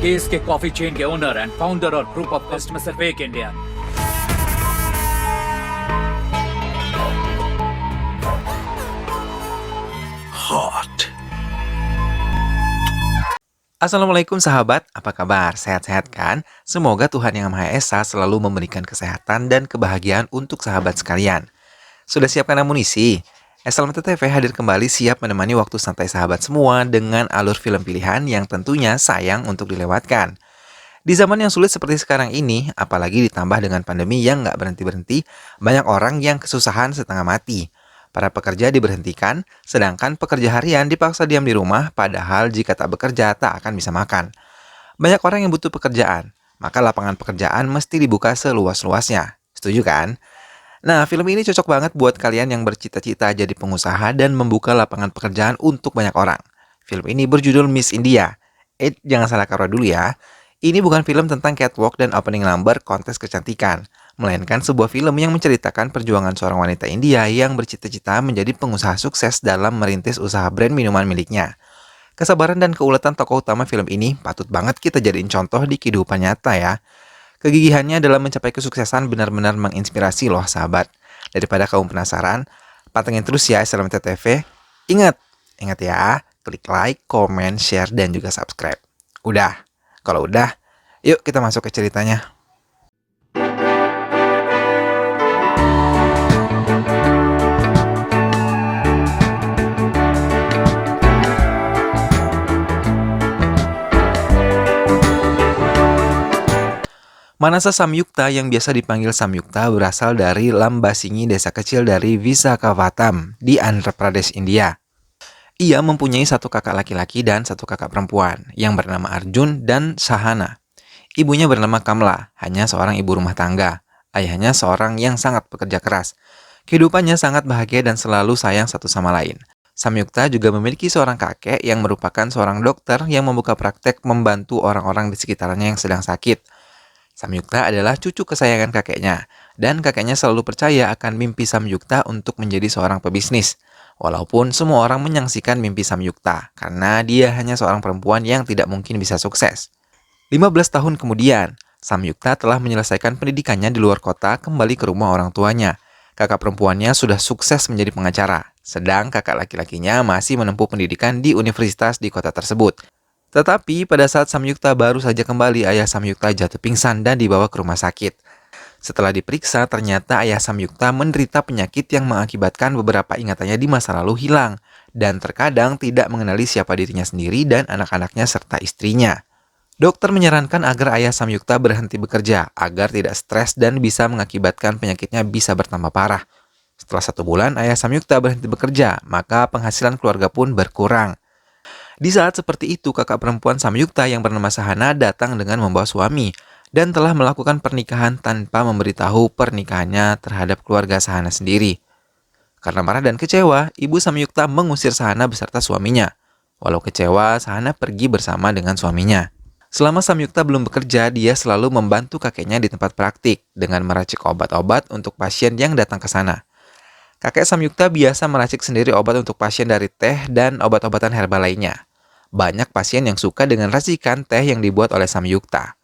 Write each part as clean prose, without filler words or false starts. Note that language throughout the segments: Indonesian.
केस के coffee chain के owner and founder और group of customers of fake India. Hot. Assalamualaikum sahabat, apa kabar? Sehat-sehat kan? Semoga Tuhan Yang Maha Esa selalu memberikan kesehatan dan kebahagiaan untuk sahabat sekalian. Sudah siapkan amunisi? SLMT TV hadir kembali siap menemani waktu santai sahabat semua dengan alur film pilihan yang tentunya sayang untuk dilewatkan. Di zaman yang sulit seperti sekarang ini, apalagi ditambah dengan pandemi yang nggak berhenti-berhenti, banyak orang yang kesusahan setengah mati. Para pekerja diberhentikan, sedangkan pekerja harian dipaksa diam di rumah, padahal jika tak bekerja tak akan bisa makan. Banyak orang yang butuh pekerjaan, maka lapangan pekerjaan mesti dibuka seluas-luasnya. Setuju kan? Nah, film ini cocok banget buat kalian yang bercita-cita jadi pengusaha dan membuka lapangan pekerjaan untuk banyak orang. Film ini berjudul Miss India. Jangan salah karo dulu ya. Ini bukan film tentang catwalk dan opening number kontes kecantikan, melainkan sebuah film yang menceritakan perjuangan seorang wanita India yang bercita-cita menjadi pengusaha sukses dalam merintis usaha brand minuman miliknya. Kesabaran dan keuletan tokoh utama film ini patut banget kita jadiin contoh di kehidupan nyata ya. Kegigihannya dalam mencapai kesuksesan benar-benar menginspirasi loh sahabat. Daripada kamu penasaran, pantengin terus ya SLMT TV. Ingat ya, klik like, comment, share, dan juga subscribe. Udah? Kalau udah, yuk kita masuk ke ceritanya. Manasa Samyukta yang biasa dipanggil Samyukta berasal dari Lambasingi, desa kecil dari Visakhapatnam di Andhra Pradesh, India. Ia mempunyai satu kakak laki-laki dan satu kakak perempuan yang bernama Arjun dan Sahana. Ibunya bernama Kamla, hanya seorang ibu rumah tangga. Ayahnya seorang yang sangat pekerja keras. Kehidupannya sangat bahagia dan selalu sayang satu sama lain. Samyukta juga memiliki seorang kakek yang merupakan seorang dokter yang membuka praktek membantu orang-orang di sekitarnya yang sedang sakit. Samyukta adalah cucu kesayangan kakeknya, dan kakeknya selalu percaya akan mimpi Samyukta untuk menjadi seorang pebisnis. Walaupun semua orang menyaksikan mimpi Samyukta, karena dia hanya seorang perempuan yang tidak mungkin bisa sukses. 15 tahun kemudian, Samyukta telah menyelesaikan pendidikannya di luar kota kembali ke rumah orang tuanya. Kakak perempuannya sudah sukses menjadi pengacara, sedang kakak laki-lakinya masih menempuh pendidikan di universitas di kota tersebut. Tetapi pada saat Samyukta baru saja kembali, ayah Samyukta jatuh pingsan dan dibawa ke rumah sakit. Setelah diperiksa, ternyata ayah Samyukta menderita penyakit yang mengakibatkan beberapa ingatannya di masa lalu hilang, dan terkadang tidak mengenali siapa dirinya sendiri dan anak-anaknya serta istrinya. Dokter menyarankan agar ayah Samyukta berhenti bekerja, agar tidak stres dan bisa mengakibatkan penyakitnya bisa bertambah parah. Setelah 1 bulan, ayah Samyukta berhenti bekerja, maka penghasilan keluarga pun berkurang. Di saat seperti itu, kakak perempuan Samyukta yang bernama Sahana datang dengan membawa suami dan telah melakukan pernikahan tanpa memberitahu pernikahannya terhadap keluarga Sahana sendiri. Karena marah dan kecewa, ibu Samyukta mengusir Sahana beserta suaminya. Walau kecewa, Sahana pergi bersama dengan suaminya. Selama Samyukta belum bekerja, dia selalu membantu kakeknya di tempat praktik dengan meracik obat-obat untuk pasien yang datang ke sana. Kakek Samyukta biasa meracik sendiri obat untuk pasien dari teh dan obat-obatan herbal lainnya. Banyak pasien yang suka dengan racikan teh yang dibuat oleh Samyukta.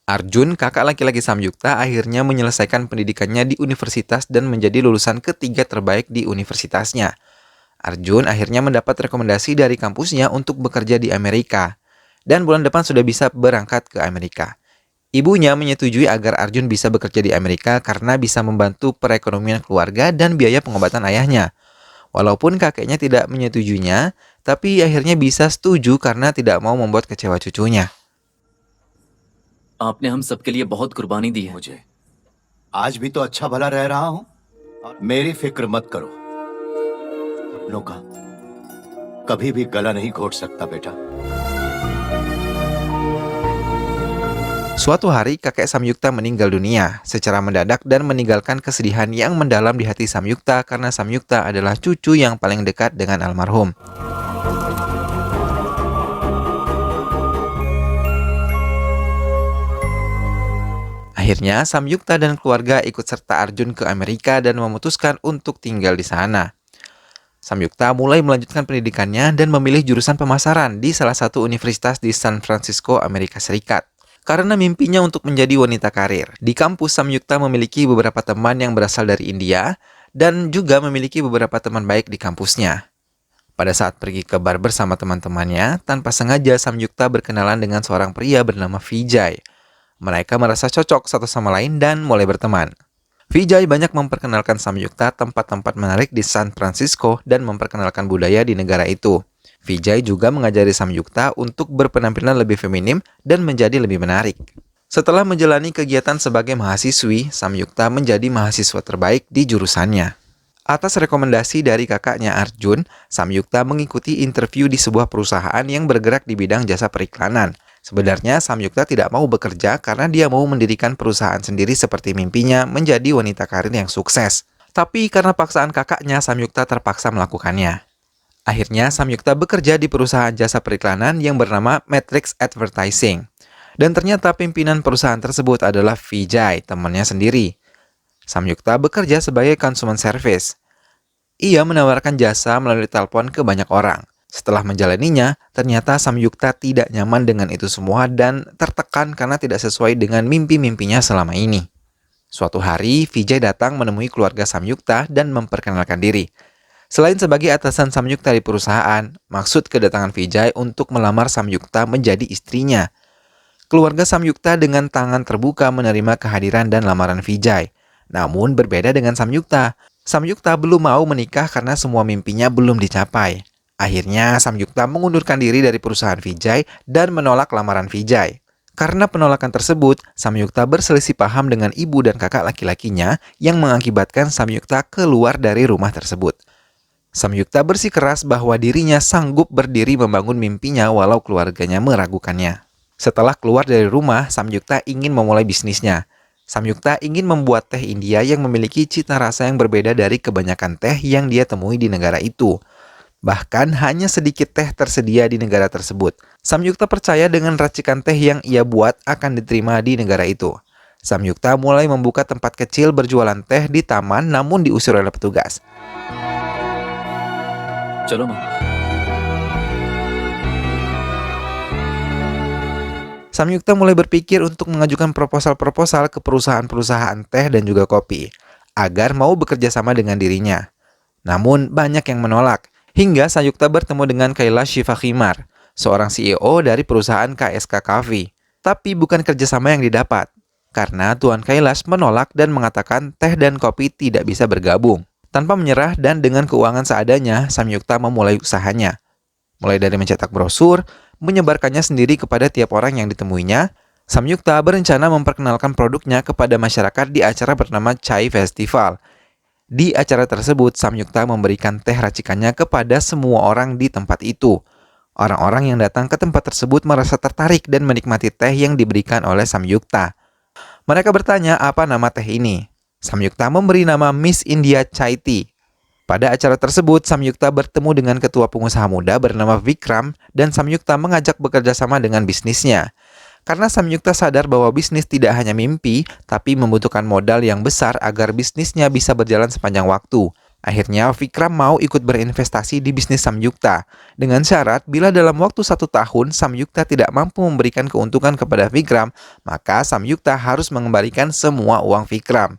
Arjun, kakak laki-laki Samyukta, akhirnya menyelesaikan pendidikannya di universitas dan menjadi lulusan ketiga terbaik di universitasnya. Arjun akhirnya mendapat rekomendasi dari kampusnya untuk bekerja di Amerika. Dan bulan depan sudah bisa berangkat ke Amerika. Ibunya menyetujui agar Arjun bisa bekerja di Amerika karena bisa membantu perekonomian keluarga dan biaya pengobatan ayahnya. Walaupun kakeknya tidak menyetujuinya, tapi akhirnya bisa setuju karena tidak mau membuat kecewa cucunya. आपने हम सबके लिए बहुत कुर्बानी दी है। मुझे आज भी तो अच्छा भला रह रहा हूं। मेरी फिक्र मत करो। अपनों का कभी भी गला नहीं घोट सकता बेटा। Suatu hari, kakek Samyukta meninggal dunia secara mendadak dan meninggalkan kesedihan yang mendalam di hati Samyukta karena Samyukta adalah cucu yang paling dekat dengan almarhum. Akhirnya, Samyukta dan keluarga ikut serta Arjun ke Amerika dan memutuskan untuk tinggal di sana. Samyukta mulai melanjutkan pendidikannya dan memilih jurusan pemasaran di salah satu universitas di San Francisco, Amerika Serikat. Karena mimpinya untuk menjadi wanita karir, di kampus Samyukta memiliki beberapa teman yang berasal dari India dan juga memiliki beberapa teman baik di kampusnya. Pada saat pergi ke bar bersama teman-temannya, tanpa sengaja Samyukta berkenalan dengan seorang pria bernama Vijay. Mereka merasa cocok satu sama lain dan mulai berteman. Vijay banyak memperkenalkan Samyukta tempat-tempat menarik di San Francisco dan memperkenalkan budaya di negara itu. Vijay juga mengajari Samyukta untuk berpenampilan lebih feminim dan menjadi lebih menarik. Setelah menjalani kegiatan sebagai mahasiswi, Samyukta menjadi mahasiswa terbaik di jurusannya. Atas rekomendasi dari kakaknya Arjun, Samyukta mengikuti interview di sebuah perusahaan yang bergerak di bidang jasa periklanan. Sebenarnya Samyukta tidak mau bekerja karena dia mau mendirikan perusahaan sendiri seperti mimpinya menjadi wanita karir yang sukses. Tapi karena paksaan kakaknya, Samyukta terpaksa melakukannya. Akhirnya, Samyukta bekerja di perusahaan jasa periklanan yang bernama Matrix Advertising. Dan ternyata pimpinan perusahaan tersebut adalah Vijay, temannya sendiri. Samyukta bekerja sebagai consumer service. Ia menawarkan jasa melalui telepon ke banyak orang. Setelah menjalaninya, ternyata Samyukta tidak nyaman dengan itu semua dan tertekan karena tidak sesuai dengan mimpi-mimpinya selama ini. Suatu hari, Vijay datang menemui keluarga Samyukta dan memperkenalkan diri. Selain sebagai atasan Samyukta di perusahaan, maksud kedatangan Vijay untuk melamar Samyukta menjadi istrinya. Keluarga Samyukta dengan tangan terbuka menerima kehadiran dan lamaran Vijay. Namun berbeda dengan Samyukta. Samyukta belum mau menikah karena semua mimpinya belum dicapai. Akhirnya Samyukta mengundurkan diri dari perusahaan Vijay dan menolak lamaran Vijay. Karena penolakan tersebut, Samyukta berselisih paham dengan ibu dan kakak laki-lakinya yang mengakibatkan Samyukta keluar dari rumah tersebut. Samyukta bersikeras bahwa dirinya sanggup berdiri membangun mimpinya walau keluarganya meragukannya. Setelah keluar dari rumah, Samyukta ingin memulai bisnisnya. Samyukta ingin membuat teh India yang memiliki cita rasa yang berbeda dari kebanyakan teh yang dia temui di negara itu. Bahkan hanya sedikit teh tersedia di negara tersebut. Samyukta percaya dengan racikan teh yang ia buat akan diterima di negara itu. Samyukta mulai membuka tempat kecil berjualan teh di taman namun diusir oleh petugas. चलो माँ। Samyukta mulai berpikir untuk mengajukan proposal-proposal ke perusahaan-perusahaan teh dan juga kopi, agar mau bekerja sama dengan dirinya. Namun banyak yang menolak, hingga Samyukta bertemu dengan Kailash Shivakumar, seorang CEO dari perusahaan KSK Coffee. Tapi bukan kerjasama yang didapat, karena Tuan Kailash menolak dan mengatakan teh dan kopi tidak bisa bergabung. Tanpa menyerah dan dengan keuangan seadanya, Samyukta memulai usahanya. Mulai dari mencetak brosur, menyebarkannya sendiri kepada tiap orang yang ditemuinya, Samyukta berencana memperkenalkan produknya kepada masyarakat di acara bernama Chai Festival. Di acara tersebut, Samyukta memberikan teh racikannya kepada semua orang di tempat itu. Orang-orang yang datang ke tempat tersebut merasa tertarik dan menikmati teh yang diberikan oleh Samyukta. Mereka bertanya apa nama teh ini. Samyukta memberi nama Miss India Chai Tea. Pada acara tersebut, Samyukta bertemu dengan ketua pengusaha muda bernama Vikram dan Samyukta mengajak bekerja sama dengan bisnisnya. Karena Samyukta sadar bahwa bisnis tidak hanya mimpi, tapi membutuhkan modal yang besar agar bisnisnya bisa berjalan sepanjang waktu. Akhirnya, Vikram mau ikut berinvestasi di bisnis Samyukta. Dengan syarat, bila dalam waktu 1 tahun Samyukta tidak mampu memberikan keuntungan kepada Vikram, maka Samyukta harus mengembalikan semua uang Vikram.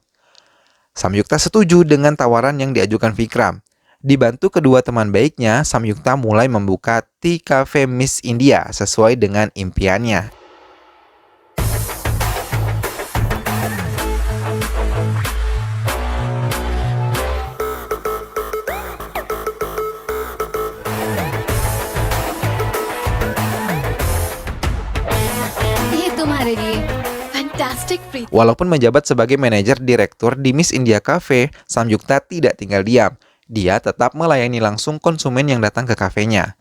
Samyukta setuju dengan tawaran yang diajukan Vikram. Dibantu kedua teman baiknya, Samyukta mulai membuka Tea Cafe Miss India sesuai dengan impiannya. ये तुम्हारे लिए फैंटास्टिक प्रीति। Walaupun menjabat sebagai manajer direktur di Miss India Cafe, Samyukta tidak tinggal diam. Dia tetap melayani langsung konsumen yang datang ke kafenya.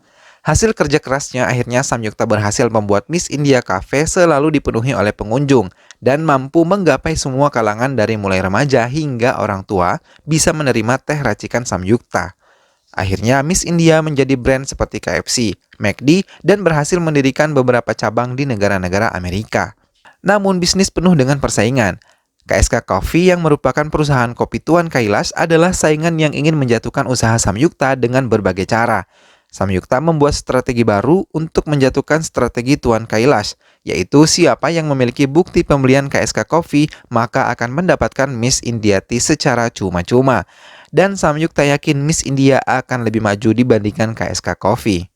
Hasil kerja kerasnya akhirnya Samyukta berhasil membuat Miss India Cafe selalu dipenuhi oleh pengunjung dan mampu menggapai semua kalangan dari mulai remaja hingga orang tua bisa menerima teh racikan Samyukta. Akhirnya Miss India menjadi brand seperti KFC, McD, dan berhasil mendirikan beberapa cabang di negara-negara Amerika. Namun bisnis penuh dengan persaingan. KSK Coffee yang merupakan perusahaan kopi Tuan Kailash adalah saingan yang ingin menjatuhkan usaha Samyukta dengan berbagai cara. Samyukta membuat strategi baru untuk menjatuhkan strategi Tuan Kailash, yaitu siapa yang memiliki bukti pembelian KSK Coffee maka akan mendapatkan Miss India Tea secara cuma-cuma. Dan Samyukta yakin Miss India akan lebih maju dibandingkan KSK Coffee.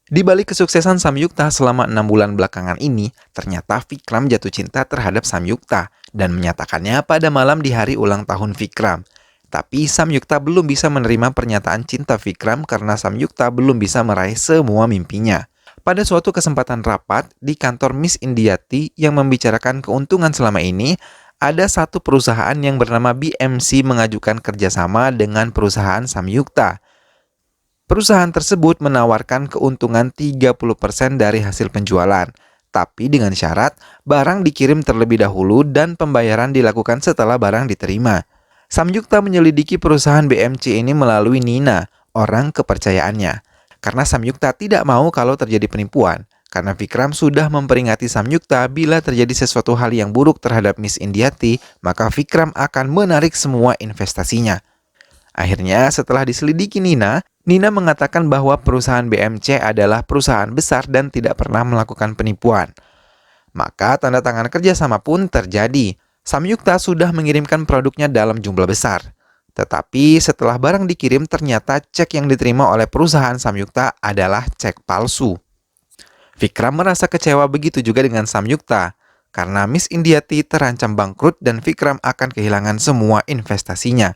Di balik kesuksesan Samyukta selama 6 bulan belakangan ini, ternyata Vikram jatuh cinta terhadap Samyukta dan menyatakannya pada malam di hari ulang tahun Vikram. Tapi Samyukta belum bisa menerima pernyataan cinta Vikram karena Samyukta belum bisa meraih semua mimpinya. Pada suatu kesempatan rapat di kantor Miss India Tea yang membicarakan keuntungan selama ini, ada satu perusahaan yang bernama BMC mengajukan kerjasama dengan perusahaan Samyukta. Perusahaan tersebut menawarkan keuntungan 30% dari hasil penjualan, tapi dengan syarat barang dikirim terlebih dahulu dan pembayaran dilakukan setelah barang diterima. Samyukta menyelidiki perusahaan BMC ini melalui Nina, orang kepercayaannya. Karena Samyukta tidak mau kalau terjadi penipuan, karena Vikram sudah memperingati Samyukta bila terjadi sesuatu hal yang buruk terhadap Miss India Tea, maka Vikram akan menarik semua investasinya. Akhirnya setelah diselidiki Nina mengatakan bahwa perusahaan BMC adalah perusahaan besar dan tidak pernah melakukan penipuan. Maka tanda tangan kerjasama pun terjadi. Samyukta sudah mengirimkan produknya dalam jumlah besar. Tetapi setelah barang dikirim ternyata cek yang diterima oleh perusahaan Samyukta adalah cek palsu. Vikram merasa kecewa begitu juga dengan Samyukta. Karena Miss India Tea terancam bangkrut dan Vikram akan kehilangan semua investasinya.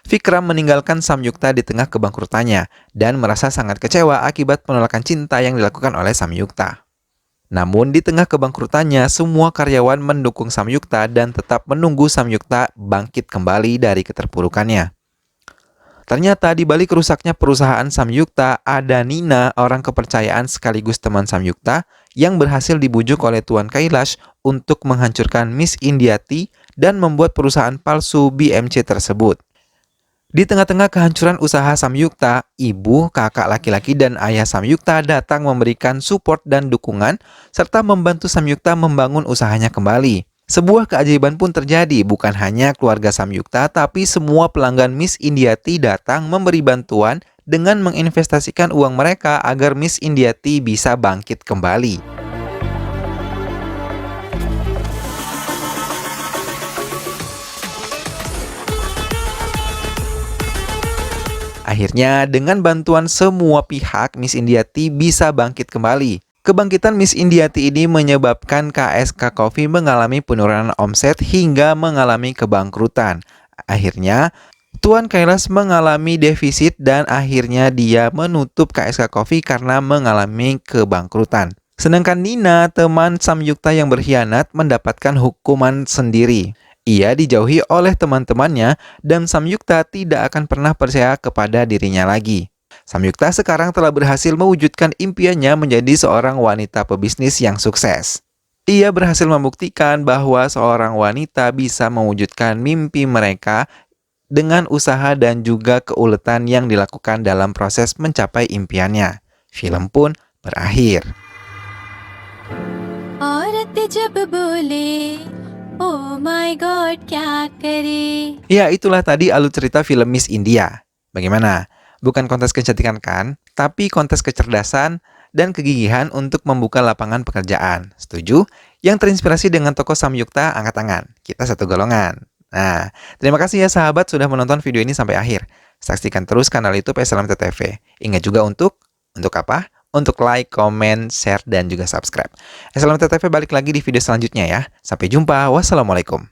Vikram meninggalkan Samyukta di tengah kebangkrutannya dan merasa sangat kecewa akibat penolakan cinta yang dilakukan oleh Samyukta. Namun di tengah kebangkrutannya, semua karyawan mendukung Samyukta dan tetap menunggu Samyukta bangkit kembali dari keterpurukannya. Ternyata di balik rusaknya perusahaan Samyukta ada Nina, orang kepercayaan sekaligus teman Samyukta, yang berhasil dibujuk oleh Tuan Kailash untuk menghancurkan Miss India Tea dan membuat perusahaan palsu BMC tersebut. Di tengah-tengah kehancuran usaha Samyukta, ibu, kakak laki-laki, dan ayah Samyukta datang memberikan support dan dukungan, serta membantu Samyukta membangun usahanya kembali. Sebuah keajaiban pun terjadi, bukan hanya keluarga Samyukta, tapi semua pelanggan Miss India Tea datang memberi bantuan dengan menginvestasikan uang mereka agar Miss India Tea bisa bangkit kembali. Akhirnya, dengan bantuan semua pihak, Miss India Tea bisa bangkit kembali. Kebangkitan Miss India Tea ini menyebabkan KSK Coffee mengalami penurunan omset hingga mengalami kebangkrutan. Akhirnya, Tuan Kailash mengalami defisit dan akhirnya dia menutup KSK Coffee karena mengalami kebangkrutan. Sedangkan Nina, teman Samyukta yang berkhianat, mendapatkan hukuman sendiri. Ia dijauhi oleh teman-temannya dan Samyukta tidak akan pernah percaya kepada dirinya lagi. Samyukta sekarang telah berhasil mewujudkan impiannya menjadi seorang wanita pebisnis yang sukses. Ia berhasil membuktikan bahwa seorang wanita bisa mewujudkan mimpi mereka dengan usaha dan juga keuletan yang dilakukan dalam proses mencapai impiannya. Film pun berakhir. औरत जब बोले Oh my god, kya kare? Ya, itulah tadi alur cerita film Miss India. Bagaimana? Bukan kontes kecantikan kan? Tapi kontes kecerdasan dan kegigihan untuk membuka lapangan pekerjaan. Setuju? Yang terinspirasi dengan tokoh Samyukta, angkat tangan. Kita satu golongan. Nah, terima kasih ya sahabat sudah menonton video ini sampai akhir. Saksikan terus kanal YouTube SLMT-TV. Ingat juga untuk apa? Untuk like, komen, share, dan juga subscribe. SLMT-TV balik lagi di video selanjutnya ya. Sampai jumpa. Wassalamualaikum.